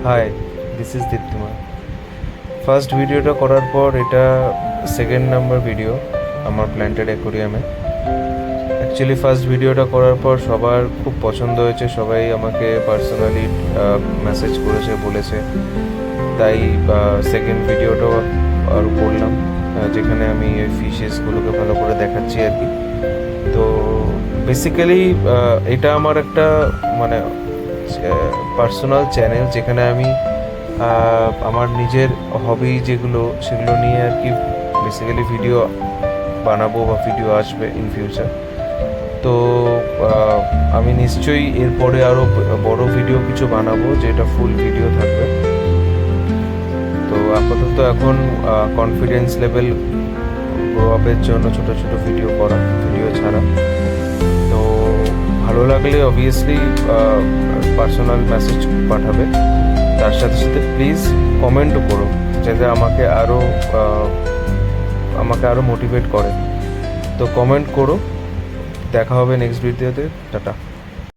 High, this is Diptima. First ভিডিওটা করার পর এটা সেকেন্ড নাম্বার ভিডিও আমার প্ল্যান্টেড অ্যাকোরিয়ামে। অ্যাকচুয়ালি ফার্স্ট ভিডিওটা করার পর সবার খুব পছন্দ হয়েছে, সবাই আমাকে পার্সোনালি মেসেজ করেছে, বলেছে। তাই সেকেন্ড ভিডিওটাও আরও করলাম, যেখানে আমি ওই ফিশেসগুলোকে ভালো করে দেখাচ্ছি আর কি। তো বেসিক্যালি এটা আমার একটা মানে পার্সোনাল চ্যানেল, যেখানে আমি আমার নিজের হবি যেগুলো সেগুলো নিয়ে আর কি বেসিক্যালি ভিডিও বানাবো বা ভিডিও আসবে ইন ফিউচার। তো আমি নিশ্চয়ই এরপরে আরও বড় ভিডিও কিছু বানাবো, যেটা ফুল ভিডিও থাকবে। তো আপাতত এখন কনফিডেন্স লেভেল গ্রো আপের জন্য ছোটো ছোটো ভিডিও করা, ভিডিও ছাড়া। তো ভালো লাগলে অবভিয়াসলি পার্সোনাল মেসেজ পাঠাবে, তার সাথে সাথে প্লিজ কমেন্টও করো, যাতে আমাকে আরও মোটিভেট করে। তো কমেন্ট করো, দেখা হবে নেক্সট ভিডিওতে। টাটা।